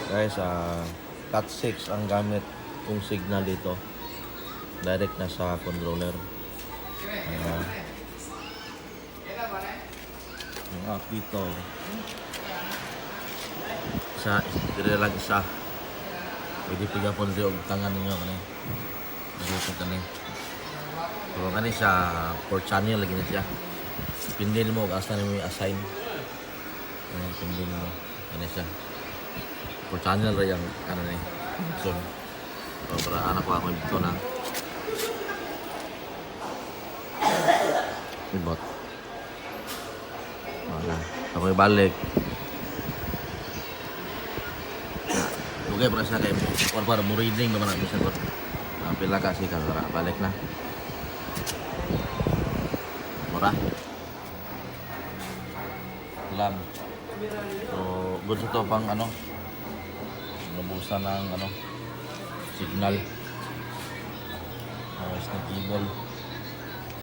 Guys, Cat 6 ang gamit kong signal dito. Direct na sa controller. Yung app dito. Dire lang isa. Pwede pigapon siya og tangan ninyo kanay. Dito kanay. So kanay siya 4 channel lagi na siya. Pindin mo asa nimo i-assign. Pindin mo kanay siya. 4 channel ra yang ano ni. So para anak ko ako dito na. Ibot. Wala. Ako balik. Okay, para sa kayo. Para mo reading naman ang isa ko. Pila kasi ka balik na. Mura. Lang. So, good sa to pang ano. Nabusan ng ano signal. Ayos na cable.